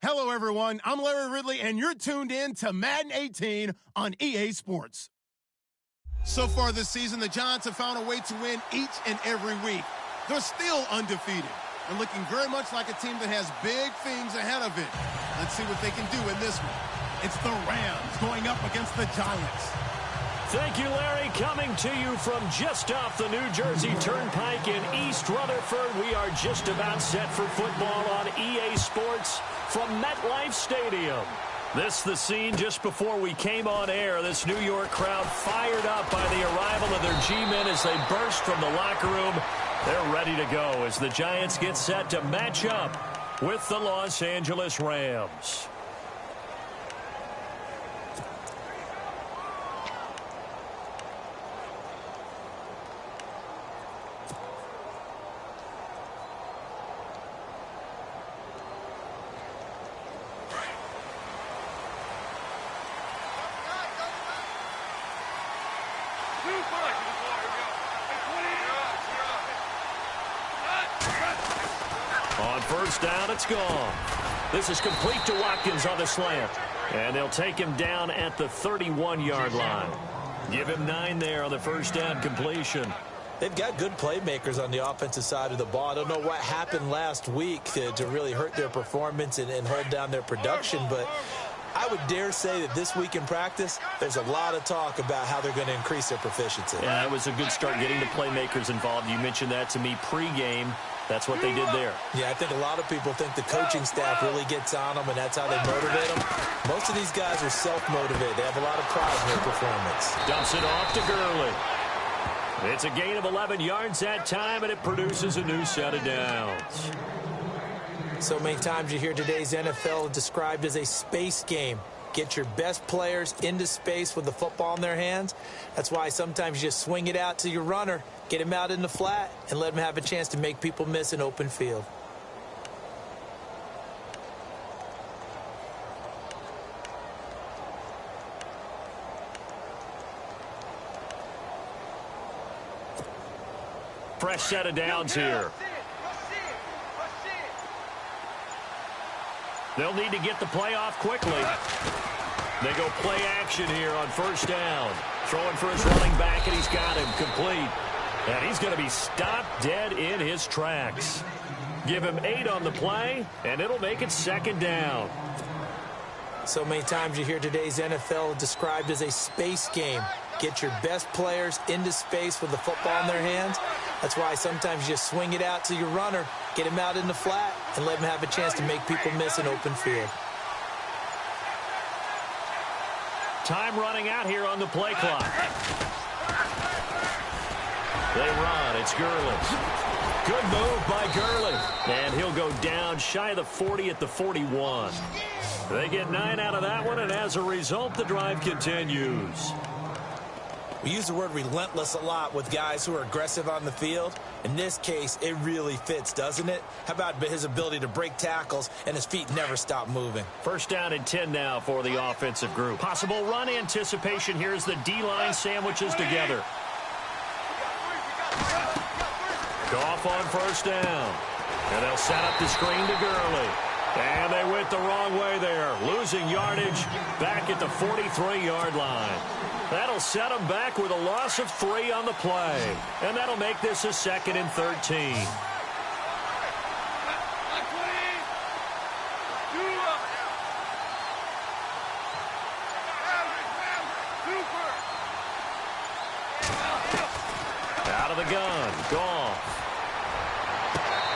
Hello, everyone. I'm Larry Ridley, and you're tuned in to Madden 18 on EA Sports. So far this season, the Giants have found a way to win each and every week. They're still undefeated and looking very much like a team that has big things ahead of it. Let's see what they can do in this one. It's the Rams going up against the Giants. Thank you, Larry. Coming to you from just off the New Jersey Turnpike in East Rutherford. We are just about set for football on EA Sports from MetLife Stadium. This the scene just before we came on air. This New York crowd fired up by the arrival of their G-men as they burst from the locker room. They're ready to go as the Giants get set to match up with the Los Angeles Rams. On first down, it's gone. This is complete to Watkins on the slant. And they'll take him down at the 31-yard line. Give him 9 there on the first down completion. They've got good playmakers on the offensive side of the ball. I don't know what happened last week to really hurt their performance and hold down their production, but I would dare say that this week in practice, there's a lot of talk about how they're going to increase their proficiency. Yeah, it was a good start getting the playmakers involved. You mentioned that to me pregame. That's what they did there. Yeah, I think a lot of people think the coaching staff really gets on them, and that's how they motivate them. Most of these guys are self-motivated. They have a lot of pride in their performance. Dumps it off to Gurley. It's a gain of 11 yards that time, and it produces a new set of downs. So many times you hear today's NFL described as a space game. Get your best players into space with the football in their hands. That's why sometimes you just swing it out to your runner, get him out in the flat, and let him have a chance to make people miss an open field. Fresh set of downs here. They'll need to get the play off quickly. They go play action here on first down. Throwing for his running back, and he's got him complete. And he's going to be stopped dead in his tracks. Give him 8 on the play, and it'll make it second down. So many times you hear today's NFL described as a space game. Get your best players into space with the football in their hands. That's why sometimes you just swing it out to your runner, get him out in the flat, and let him have a chance to make people miss an open field. Time running out here on the play clock. They run. It's Gurley. Good move by Gurley. And he'll go down shy of the 40 at the 41. They get 9 out of that one, and as a result, the drive continues. We use the word relentless a lot with guys who are aggressive on the field. In this case, it really fits, doesn't it? How about his ability to break tackles and his feet never stop moving? First down and 10 now for the offensive group. Possible run anticipation here as the D-line sandwiches together. Goff on first down. And they'll set up the screen to Gurley. And they went the wrong way there. Losing yardage back at the 43-yard line. That'll set them back with a loss of 3 on the play. And that'll make this a 2nd and 13. Out of the gun, Goff.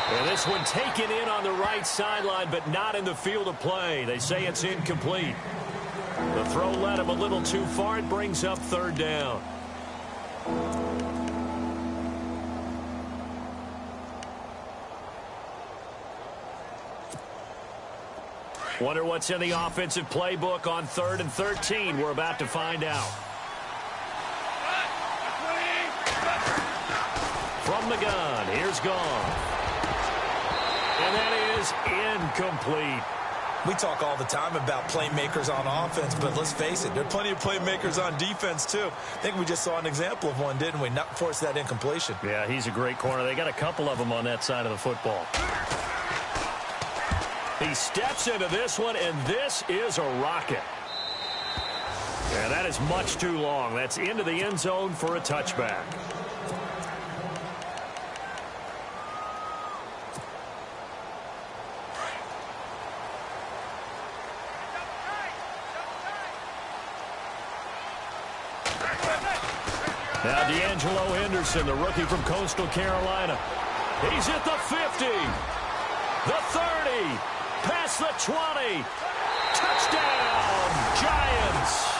And this one taken in on the right sideline, but not in the field of play. They say it's incomplete. The throw led him a little too far. It brings up 3rd down. Wonder what's in the offensive playbook on 3rd and 13. We're about to find out. From the gun, here's Goff. And that is incomplete. We talk all the time about playmakers on offense, but let's face it, there are plenty of playmakers on defense, too. I think we just saw an example of one, didn't we? Not force that incompletion. Yeah, he's a great corner. They got a couple of them on that side of the football. He steps into this one, and this is a rocket. And that is much too long. That's into the end zone for a touchback. Now D'Angelo Henderson, the rookie from Coastal Carolina. He's at the 50, the 30, past the 20. Touchdown, Giants.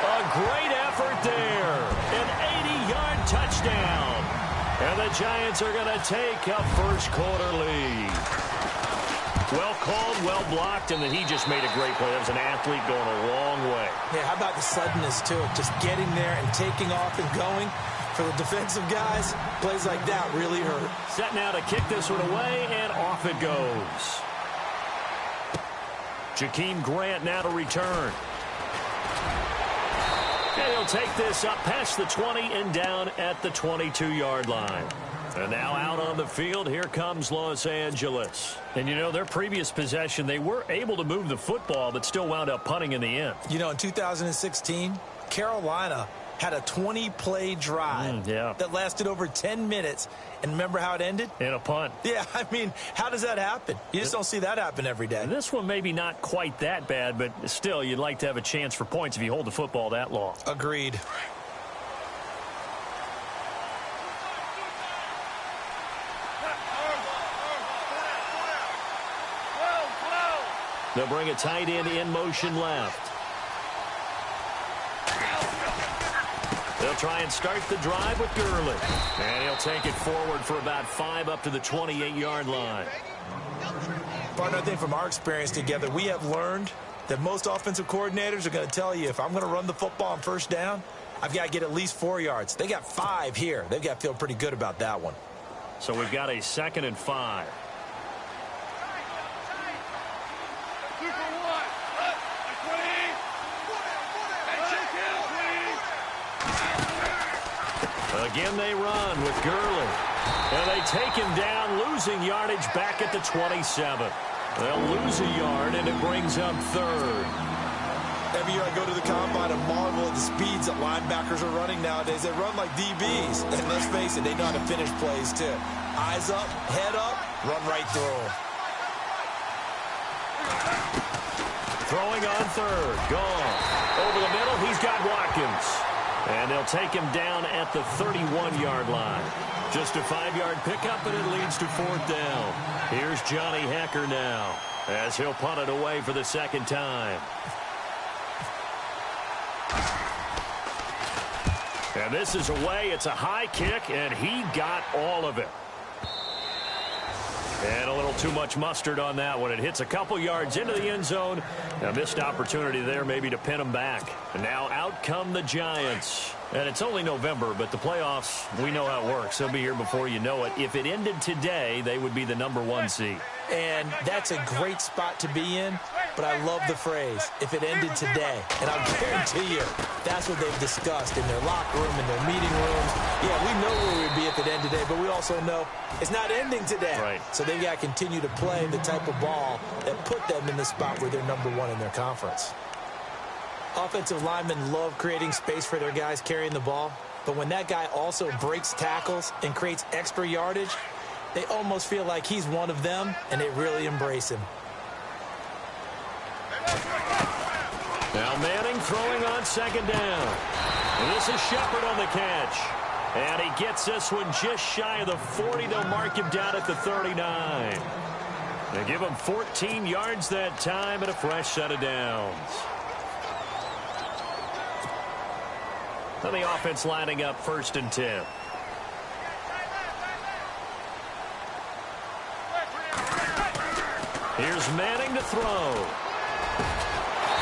A great effort there. An 80-yard touchdown. And the Giants are going to take a first-quarter lead. Well called, well blocked, and then he just made a great play. That was an athlete going a long way. Yeah, how about the suddenness to it? Just getting there and taking off and going. For the defensive guys, plays like that really hurt. Set now to kick this one away, and off it goes. Jakeem Grant now to return. And he'll take this up past the 20 and down at the 22-yard line. And now out on the field, here comes Los Angeles. And, you know, their previous possession, they were able to move the football, but still wound up punting in the end. You know, in 2016, Carolina had a 20-play drive that lasted over 10 minutes. And remember how it ended? In a punt. Yeah, I mean, how does that happen? You just don't see that happen every day. This one maybe not quite that bad, but still, you'd like to have a chance for points if you hold the football that long. Agreed. They'll bring a tight end in motion left. They'll try and start the drive with Gurley. And he'll take it forward for about 5 up to the 28-yard line. Partner, I think from our experience together, we have learned that most offensive coordinators are going to tell you, if I'm going to run the football on first down, I've got to get at least 4 yards. They got 5 here. They've got to feel pretty good about that one. So we've got a 2nd and 5. Again, they run with Gurley. And they take him down, losing yardage back at the 27. They'll lose a yard, and it brings up 3rd. Every year I go to the combine and marvel at the speeds that linebackers are running nowadays. They run like DBs. And let's face it, they know how to finish plays, too. Eyes up, head up, run right through them. Throwing on 3rd. Gone. Over the middle, he's got Watkins. And they'll take him down at the 31-yard line. Just a 5-yard pickup, and it leads to 4th down. Here's Johnny Hecker now, as he'll punt it away for the 2nd time. And this is away. It's a high kick, and he got all of it. And a little too much mustard on that one. It hits a couple yards into the end zone. A missed opportunity there maybe to pin them back. And now out come the Giants. And it's only November, but the playoffs, we know how it works. They'll be here before you know it. If it ended today, they would be the #1 seed. And that's a great spot to be in, but I love the phrase, if it ended today. And I'll guarantee you, that's what they've discussed in their locker room, in their meeting rooms. Yeah, we know where we'd be if it ended today, but we also know it's not ending today. Right. So they've got to continue to play the type of ball that put them in the spot where they're #1 in their conference. Offensive linemen love creating space for their guys carrying the ball, but when that guy also breaks tackles and creates extra yardage, they almost feel like he's one of them, and they really embrace him. Now Manning throwing on 2nd down. And this is Shepard on the catch. And he gets this one just shy of the 40. They'll mark him down at the 39. They give him 14 yards that time and a fresh set of downs. So the offense lining up 1st and 10. Here's Manning to throw.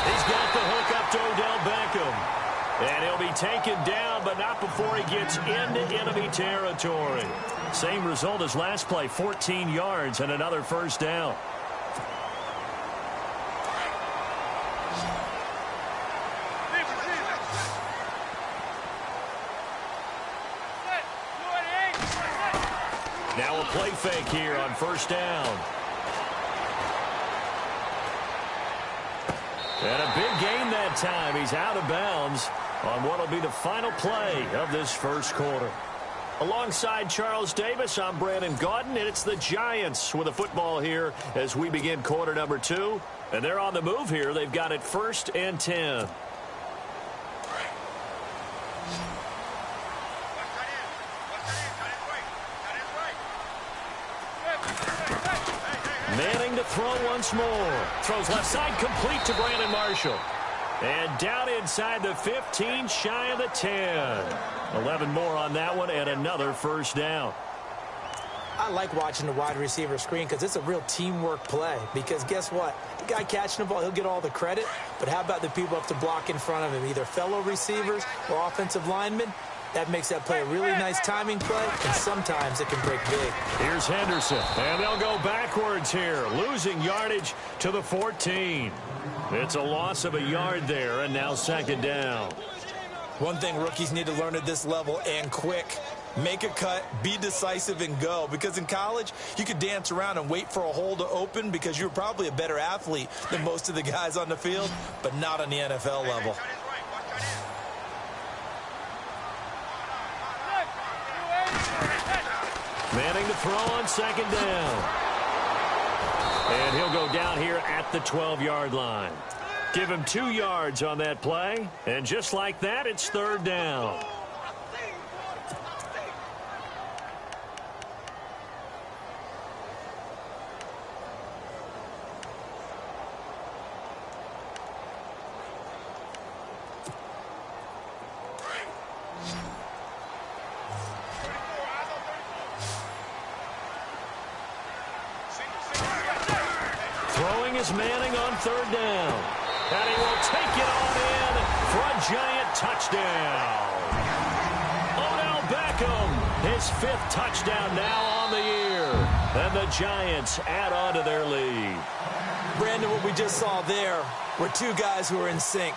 He's got the hook up to Odell Beckham. And he'll be taken down, but not before he gets into enemy territory. Same result as last play, 14 yards and another 1st down. Now a play fake here on 1st down. And a big gain that time. He's out of bounds on what will be the final play of this first quarter. Alongside Charles Davis, I'm Brandon Gaudin, and it's the Giants with the football here as we begin quarter number 2. And they're on the move here. They've got it 1st and 10. Manning to throw once more. Throws left side, complete to Brandon Marshall. And down inside the 15, shy of the 10. 11 more on that one, and another first down. I like watching the wide receiver screen because it's a real teamwork play. Because guess what? The guy catching the ball, he'll get all the credit. But how about the people up to block in front of him, either fellow receivers or offensive linemen? That makes that play a really nice timing play, and sometimes it can break big. Here's Henderson, and they'll go backwards here, losing yardage to the 14. It's a loss of a yard there, and now 2nd down. One thing rookies need to learn at this level, and quick, make a cut, be decisive, and go. Because in college, you could dance around and wait for a hole to open because you're probably a better athlete than most of the guys on the field, but not on the NFL level. Manning to throw on 2nd down. And he'll go down here at the 12-yard line. Give him 2 yards on that play. And just like that, it's 3rd down. Manning on 3rd down. And he will take it on in for a Giant touchdown. Odell Beckham, his 5th touchdown now on the year. And the Giants add on to their lead. Brandon, what we just saw there were 2 guys who are in sync.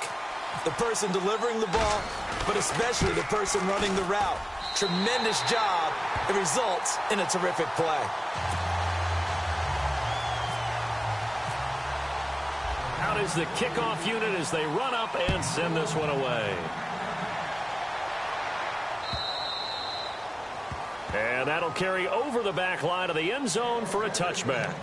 The person delivering the ball, but especially the person running the route. Tremendous job. It results in a terrific play. Out is the kickoff unit as they run up and send this one away. And that'll carry over the back line of the end zone for a touchback.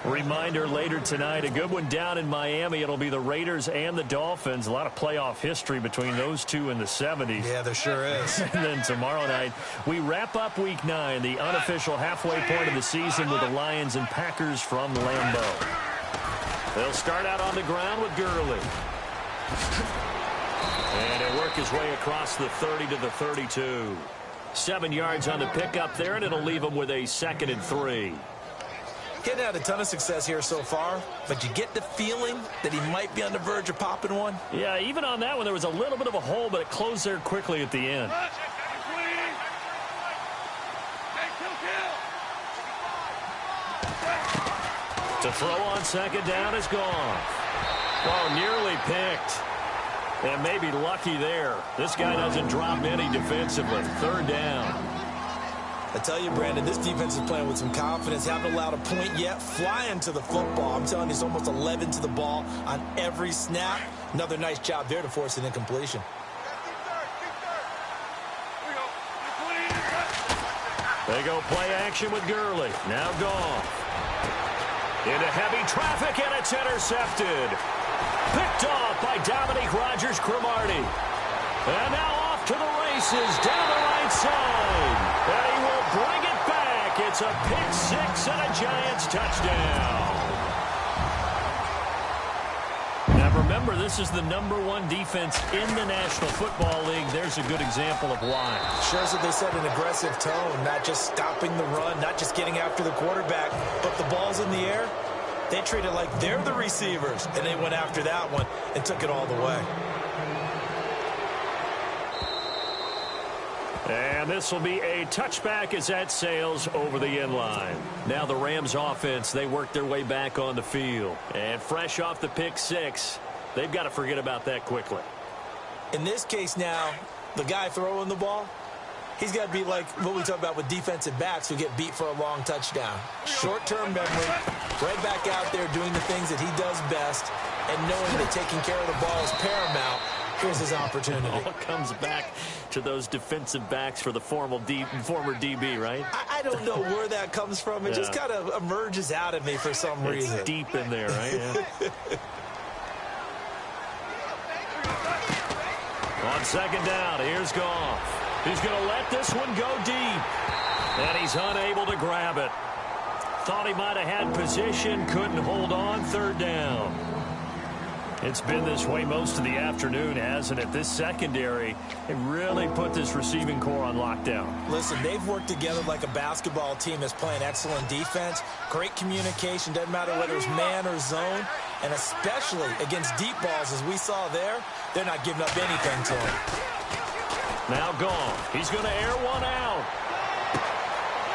Reminder later tonight, a good one down in Miami. It'll be the Raiders and the Dolphins. A lot of playoff history between those two in the 70s. Yeah, there sure is. And then tomorrow night, we wrap up Week 9, the unofficial halfway point of the season with the Lions and Packers from Lambeau. They'll start out on the ground with Gurley. And he'll work his way across the 30 to the 32. 7 yards on the pickup there, and it'll leave him with a 2nd and 3. Getting had a ton of success here so far, but you get the feeling that he might be on the verge of popping one. Yeah, even on that one, there was a little bit of a hole, but it closed there quickly at the end. To throw on 2nd down is gone. Oh, nearly picked. And maybe lucky there. This guy doesn't drop any defensively. 3rd down. I tell you, Brandon, this defense is playing with some confidence. Haven't allowed a point yet. Flying to the football. I'm telling you, it's almost 11 to the ball on every snap. Another nice job there to force an incompletion. They go play action with Gurley. Now gone. Into heavy traffic, and it's intercepted. Picked off by Dominique Rodgers-Cromartie. And now off to the races down the right side. And he will bring it back. It's a pick 6 and a Giants touchdown. Now remember, this is the #1 defense in the National Football League. There's a good example of why. Shows that they set an aggressive tone, not just stopping the run, not just getting after the quarterback, but the ball's in the air. They treat it like they're the receivers, and they went after that one and took it all the way. And this will be a touchback as that sails over the end line. Now the Rams offense, they work their way back on the field. And fresh off the pick 6, they've got to forget about that quickly. In this case now, the guy throwing the ball, he's got to be like what we talk about with defensive backs who get beat for a long touchdown. Short-term memory, right back out there doing the things that he does best, and knowing that taking care of the ball is paramount, here's his opportunity. All comes back to those defensive backs for the former DB, right? I don't know where that comes from. It just kind of emerges out of me for some reason. It's deep in there, right? Yeah. On second down, here's Goff. He's going to let this one go deep. And he's unable to grab it. Thought he might have had position, couldn't hold on, third down. It's been this way most of the afternoon, hasn't it? This secondary, it really put this receiving core on lockdown. Listen, they've worked together like a basketball team that's playing excellent defense. Great communication, doesn't matter whether it's man or zone. And especially against deep balls, as we saw there, they're not giving up anything to him. Now Goff. He's going to air one out.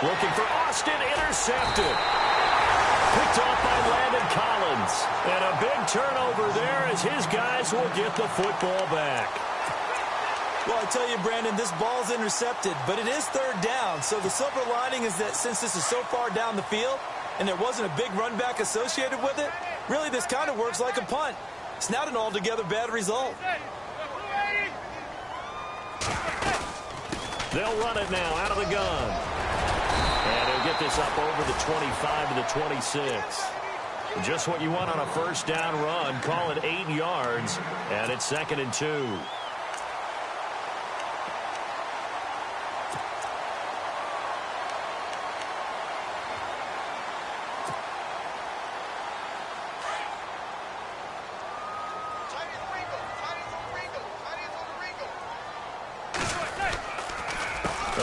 Looking for Austin, intercepted. Picked off by Landon Collins. And a big turnover there as his guys will get the football back. Well, I tell you, Brandon, this ball's intercepted, but it is third down. So the silver lining is that since this is so far down the field and there wasn't a big run back associated with it, really this kind of works like a punt. It's not an altogether bad result. They'll run it now out of the gun. And he'll get this up over the 25 to the 26. Just what you want on a first down run. Call it 8 yards. And it's 2nd and 2.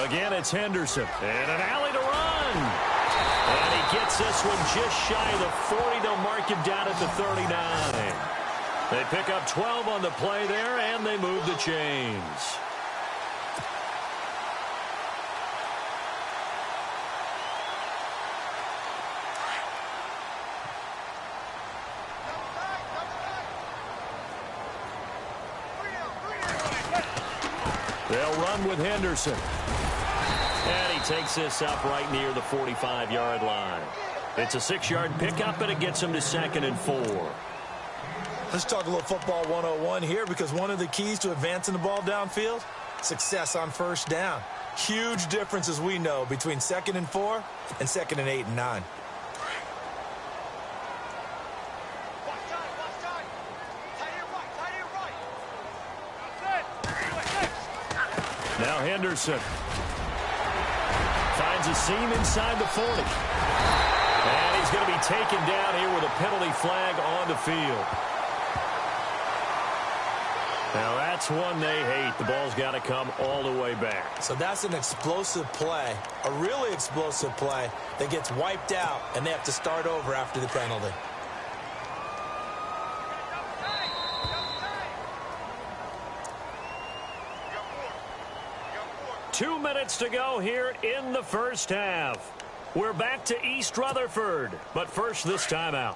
Again, it's Henderson. And an alley to run. And he gets this one just shy of the 40. They'll mark him down at the 39. They pick up 12 on the play there, and they move the chains. They'll run with Henderson. And he takes this up right near the 45-yard line. It's a 6-yard pickup, and it gets him to 2nd and 4. Let's talk a little football 101 here, because one of the keys to advancing the ball downfield, success on first down. Huge difference, as we know, between 2nd and 4 and 2nd and 8 and 9. Now Henderson finds a seam inside the 40. And he's going to be taken down here with a penalty flag on the field. Now that's one they hate. The ball's got to come all the way back. So that's an explosive play, a really explosive play that gets wiped out, and they have to start over after the penalty. Two minutes to go here in the first half. We're back to East Rutherford, but first this timeout.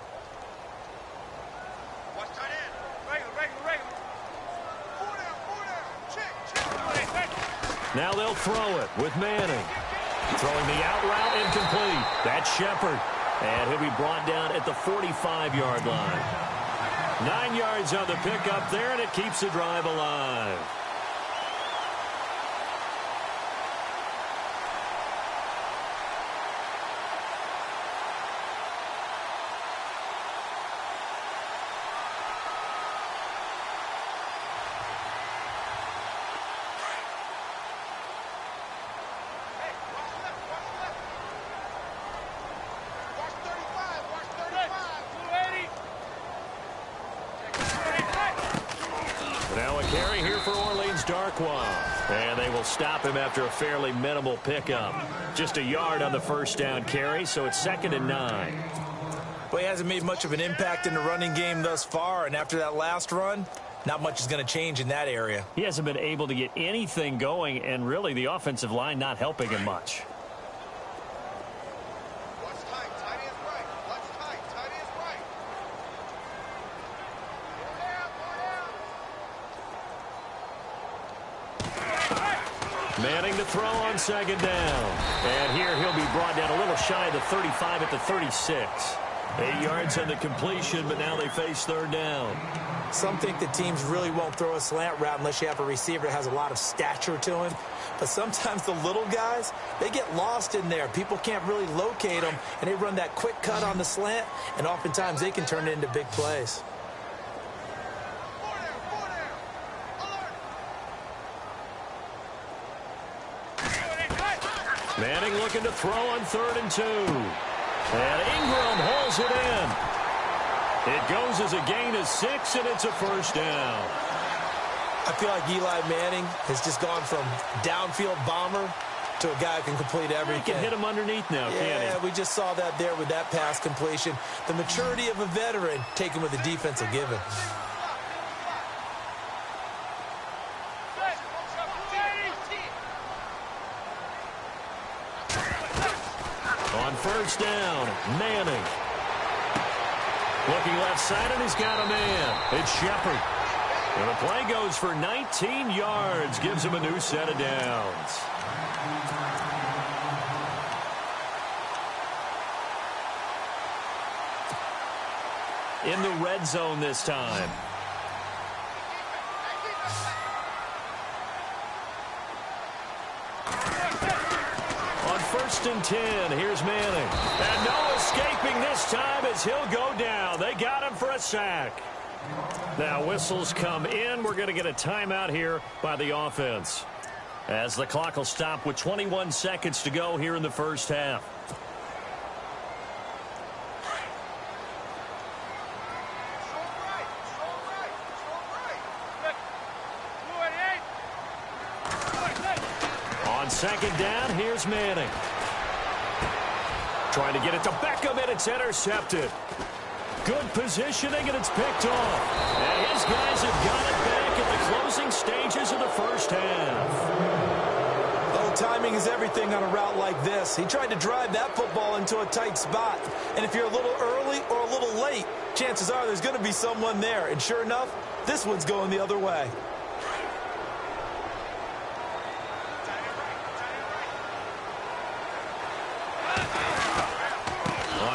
Now they'll throw it with Manning. Throwing the out route incomplete. That's Shepard. And he'll be brought down at the 45-yard line. 9 yards on the pickup there, and it keeps the drive alive. And they will stop him after a fairly minimal pickup. Just a yard on the first down carry, so it's 2nd and 9. Well, he hasn't made much of an impact in the running game thus far, and after that last run, not much is going to change in that area. He hasn't been able to get anything going, and really the offensive line not helping him much. Manning to throw on second down. And here he'll be brought down a little shy of the 35 at the 36. 8 yards on the completion, but now they face third down. Some think the teams really won't throw a slant route unless you have a receiver that has a lot of stature to him. But sometimes the little guys, they get lost in there. People can't really locate them, and they run that quick cut on the slant, and oftentimes they can turn it into big plays. Manning looking to throw on 3rd and 2. And Ingram hauls it in. It goes as a gain of 6, and it's a first down. I feel like Eli Manning has just gone from downfield bomber to a guy who can complete everything. He can hit him underneath now, can't he? Yeah, we just saw that there with that pass completion. The maturity of a veteran taken with a defensive given. On first down, Manning. Looking left side, and he's got a man. It's Shepard. And the play goes for 19 yards. Gives him a new set of downs. In the red zone this time. On 1st and 10, here's Manning. And no escaping this time as he'll go down. They got him for a sack. Now whistles come in. We're going to get a timeout here by the offense, as the clock will stop with 21 seconds to go here in the first half. On 2nd down, here's Manning. Trying to get it to Beckham, and it's intercepted. Good positioning, and it's picked off. And his guys have got it back in the closing stages of the first half. Oh, timing is everything on a route like this. He tried to drive that football into a tight spot. And if you're a little early or a little late, chances are there's going to be someone there. And sure enough, this one's going the other way.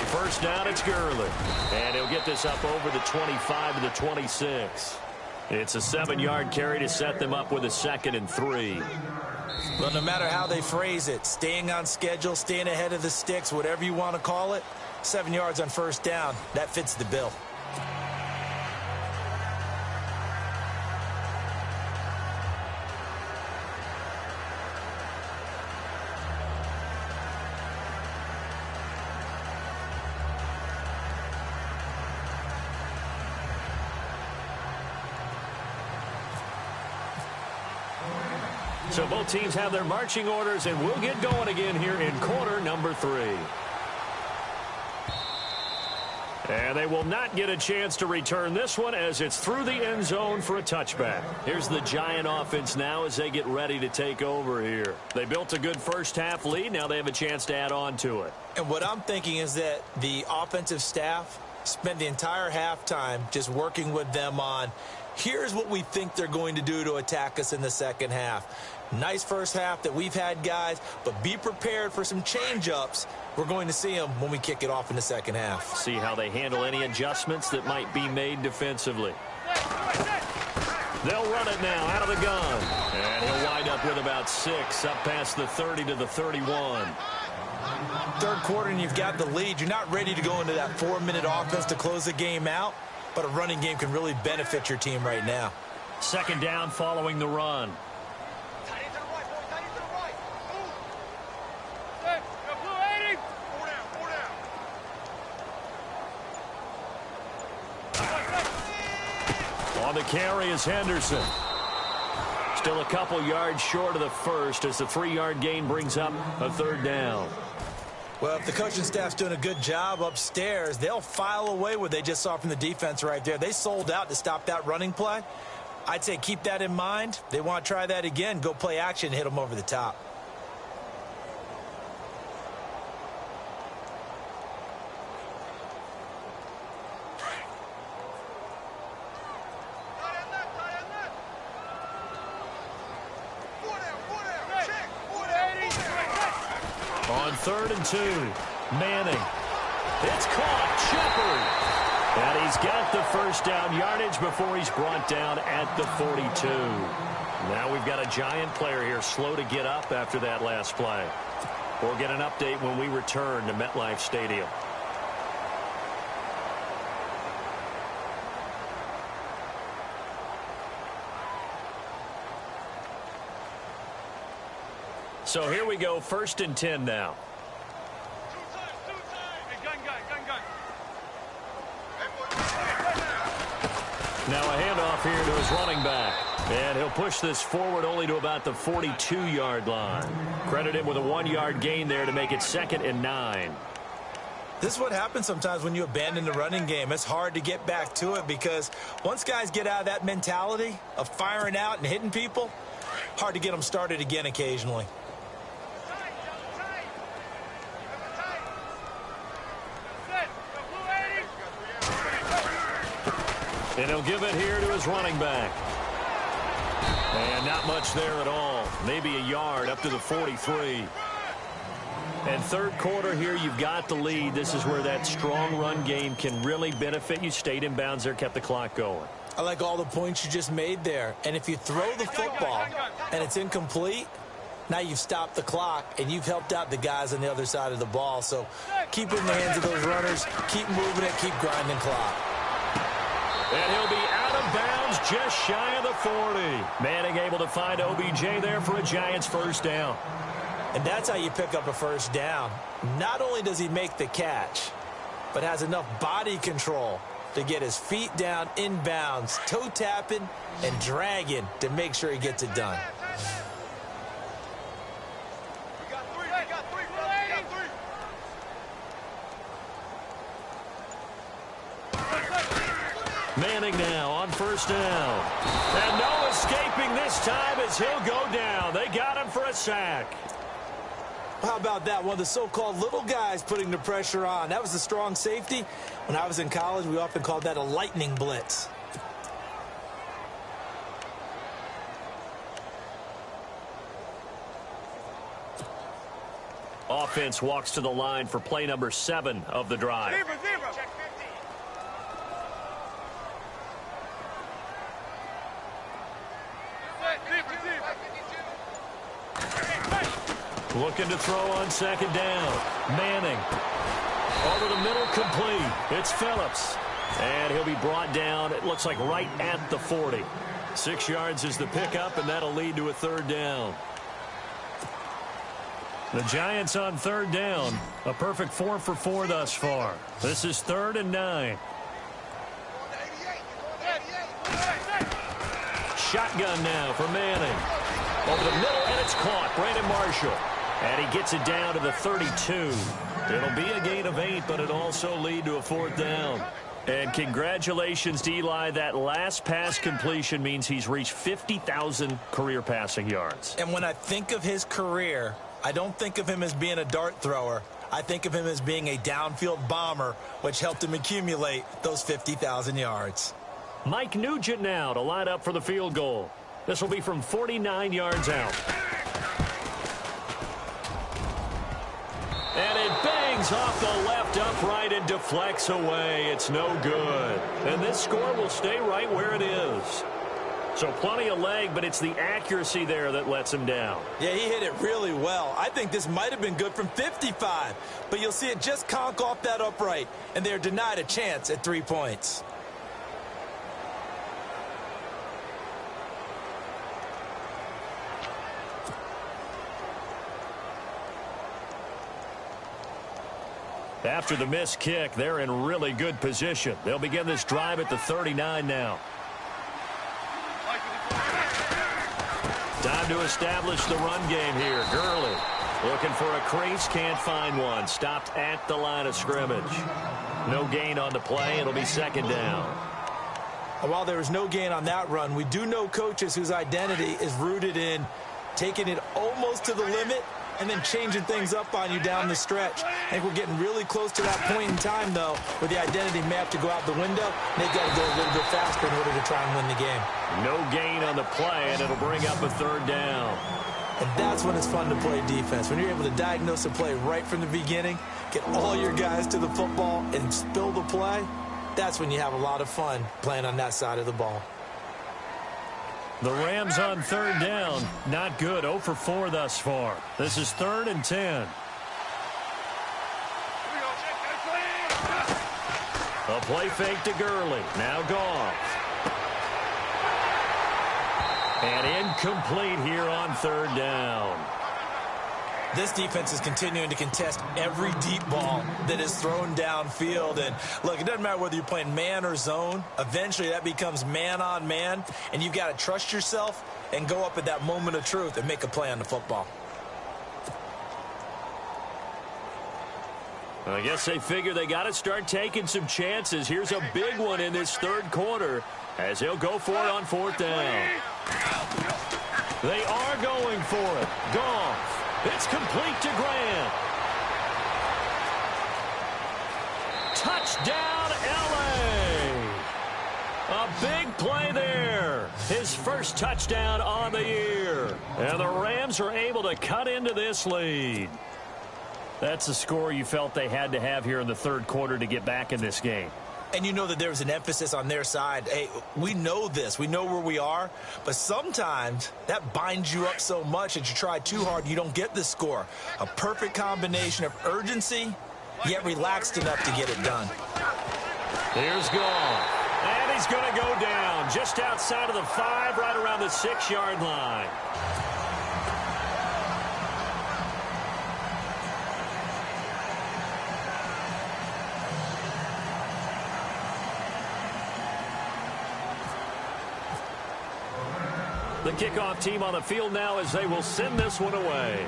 First down, it's Gurley. And he'll get this up over the 25 to the 26. It's a 7-yard carry to set them up with a 2nd and 3. Well, no matter how they phrase it, staying on schedule, staying ahead of the sticks, whatever you want to call it, 7 yards on first down, that fits the bill. So both teams have their marching orders, and we'll get going again here in quarter number 3. And they will not get a chance to return this one as it's through the end zone for a touchback. Here's the Giant offense now as they get ready to take over here. They built a good first half lead. Now they have a chance to add on to it. And what I'm thinking is that the offensive staff spent the entire halftime just working with them on, here's what we think they're going to do to attack us in the second half. Nice first half that we've had, guys, but be prepared for some change-ups. We're going to see them when we kick it off in the second half. See how they handle any adjustments that might be made defensively. They'll run it now out of the gun. And he'll wind up with about 6 up past the 30 to the 31. Third quarter and you've got the lead. You're not ready to go into that 4-minute offense to close the game out, but a running game can really benefit your team right now. 2nd down following the run. On the carry is Henderson. Still a couple yards short of the first as the 3-yard gain brings up a 3rd down. Well, if the coaching staff's doing a good job upstairs, they'll file away what they just saw from the defense right there. They sold out to stop that running play. I'd say keep that in mind. They want to try that again. Go play action, hit them over the top. On 3rd and 2, Manning. It's caught. Shepard. And he's got the first down yardage before he's brought down at the 42. Now we've got a Giant player here slow to get up after that last play. We'll get an update when we return to MetLife Stadium. So here we go, 1st and 10 now. Now a handoff here to his running back. And he'll push this forward only to about the 42-yard line. Credit him with a 1-yard gain there to make it 2nd and 9. This is what happens sometimes when you abandon the running game. It's hard to get back to it because once guys get out of that mentality of firing out and hitting people, hard to get them started again occasionally. And he'll give it here to his running back. And not much there at all. Maybe a yard up to the 43. And third quarter here, you've got the lead. This is where that strong run game can really benefit you. Stayed in bounds there, kept the clock going. I like all the points you just made there. And if you throw the football and it's incomplete, now you've stopped the clock and you've helped out the guys on the other side of the ball. So keep it in the hands of those runners. Keep moving it. Keep grinding clock. And he'll be out of bounds just shy of the 40. Manning able to find OBJ there for a Giants first down. And that's how you pick up a first down. Not only does he make the catch, but has enough body control to get his feet down in bounds, toe tapping and dragging to make sure he gets it done. Manning now on first down. And no escaping this time as he'll go down. They got him for a sack. How about that? One of the so-called little guys putting the pressure on. That was a strong safety. When I was in college, we often called that a lightning blitz. Offense walks to the line for play number 7 of the drive. Zebra. Looking to throw on second down. Manning. Over the middle, complete. It's Phillips. And he'll be brought down, it looks like right at the 40. 6 yards is the pickup, and that'll lead to a third down. The Giants on third down. A perfect 4 for 4 thus far. This is 3rd and 9. Shotgun now for Manning. Over the middle, and it's caught. Brandon Marshall. And he gets it down to the 32. It'll be a gain of 8, but it'll also lead to a 4th down. And congratulations to Eli. That last pass completion means he's reached 50,000 career passing yards. And when I think of his career, I don't think of him as being a dart thrower. I think of him as being a downfield bomber, which helped him accumulate those 50,000 yards. Mike Nugent now to line up for the field goal. This will be from 49 yards out. And it bangs off the left upright and deflects away. It's no good. And this score will stay right where it is. So plenty of leg, but it's the accuracy there that lets him down. Yeah, he hit it really well. I think this might have been good from 55. But you'll see it just conk off that upright. And they're denied a chance at 3 points. After the missed kick, they're in really good position. They'll begin this drive at the 39 now. Time to establish the run game here. Gurley looking for a crease, can't find one. Stopped at the line of scrimmage. No gain on the play. It'll be 2nd down. While there was no gain on that run, we do know coaches whose identity is rooted in taking it almost to the limit and then changing things up on you down the stretch. I think we're getting really close to that point in time, though, where the identity may have to go out the window. They've got to go a little bit faster in order to try and win the game. No gain on the play, and it'll bring up a 3rd down. And that's when it's fun to play defense. When you're able to diagnose a play right from the beginning, get all your guys to the football, and spill the play, that's when you have a lot of fun playing on that side of the ball. The Rams on third down. Not good. 0 for 4 thus far. This is 3rd and 10. A play fake to Gurley. Now Goff. And incomplete here on third down. This defense is continuing to contest every deep ball that is thrown downfield. And, look, it doesn't matter whether you're playing man or zone. Eventually that becomes man on man, and you've got to trust yourself and go up at that moment of truth and make a play on the football. I guess they figure they got to start taking some chances. Here's a big one in this third quarter as he'll go for it on 4th down. They are going for it. Goff. It's complete to Grant. Touchdown, L.A. A big play there. His first touchdown on the year. And the Rams are able to cut into this lead. That's the score you felt they had to have here in the third quarter to get back in this game. And you know that there was an emphasis on their side. Hey, we know this. We know where we are. But sometimes that binds you up so much that you try too hard, you don't get the score. A perfect combination of urgency, yet relaxed enough to get it done. Here's Goff. And he's going to go down just outside of the 5, right around the 6-yard line. The kickoff team on the field now as they will send this one away.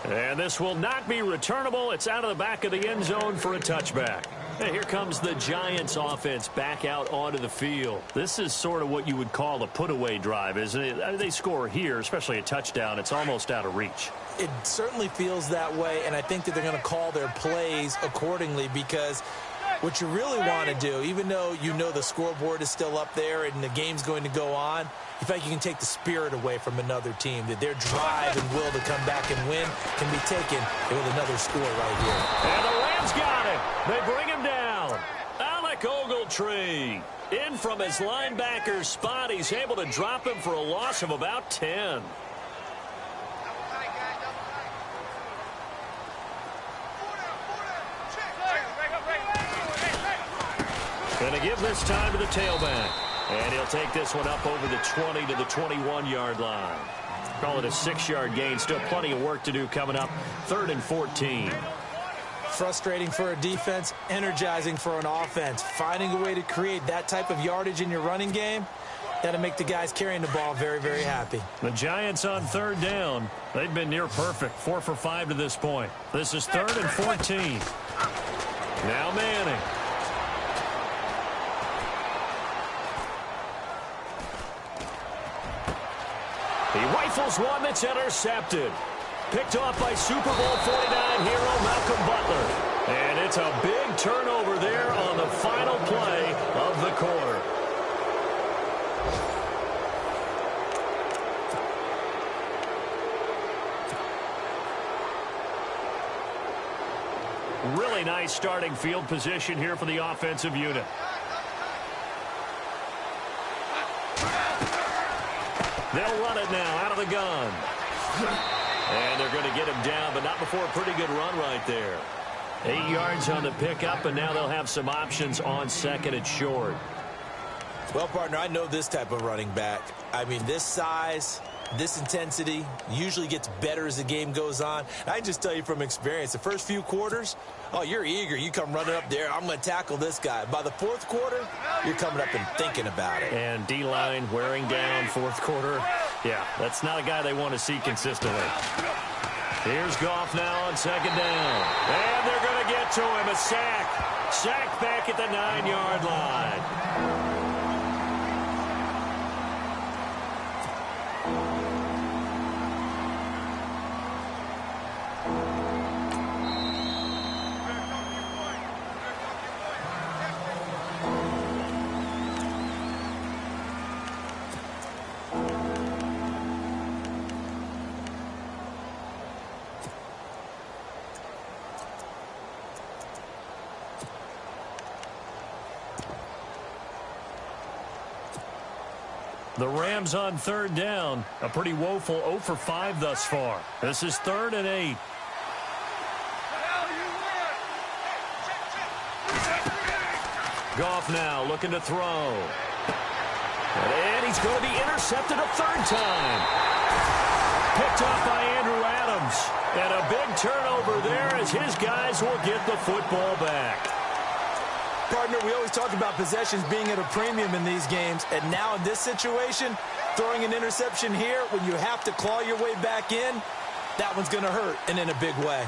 And this will not be returnable. It's out of the back of the end zone for a touchback. And here comes the Giants offense back out onto the field. This is sort of what you would call a put-away drive, isn't it? They score here, especially a touchdown. It's almost out of reach. It certainly feels that way, and I think that they're going to call their plays accordingly because what you really want to do, even though you know the scoreboard is still up there and the game's going to go on, you feel like you can take the spirit away from another team, that their drive and will to come back and win can be taken with another score right here. And the Rams got it. They bring him down. Alec Ogletree in from his linebacker spot. He's able to drop him for a loss of about 10. Going to give this time to the tailback. And he'll take this one up over the 20 to the 21-yard line. Call it a 6-yard gain. Still plenty of work to do coming up. 3rd and 14. Frustrating for a defense, energizing for an offense. Finding a way to create that type of yardage in your running game, that'll make the guys carrying the ball very, very happy. The Giants on 3rd down. They've been near perfect. 4 for 5 to this point. This is 3rd and 14. Now Manning. He rifles one that's intercepted. Picked off by Super Bowl 49 hero Malcolm Butler. And it's a big turnover there on the final play of the quarter. Really nice starting field position here for the offensive unit. They'll run it now out of the gun. And they're going to get him down, but not before a pretty good run right there. 8 yards on the pickup, and now they'll have some options on 2nd and short. Well, partner, I know this type of running back. I mean, this size, this intensity usually gets better as the game goes on. And I just tell you from experience, the first few quarters, oh, you're eager. You come running up there. I'm going to tackle this guy. By the 4th quarter, you're coming up and thinking about it. And D-line wearing down 4th quarter. Yeah, that's not a guy they want to see consistently. Here's Goff now on 2nd down. And they're going to get to him. A sack. Sack back at the 9-yard line. The Rams on third down. A pretty woeful 0 for 5 thus far. This is 3rd and 8. Goff now looking to throw. And he's going to be intercepted a 3rd time. Picked off by Andrew Adams. And a big turnover there as his guys will get the football back. Partner, we always talk about possessions being at a premium in these games. And now in this situation, throwing an interception here when you have to claw your way back in, that one's going to hurt, and in a big way.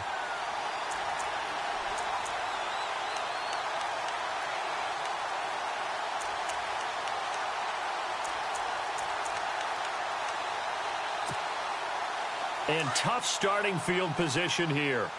And tough starting field position here.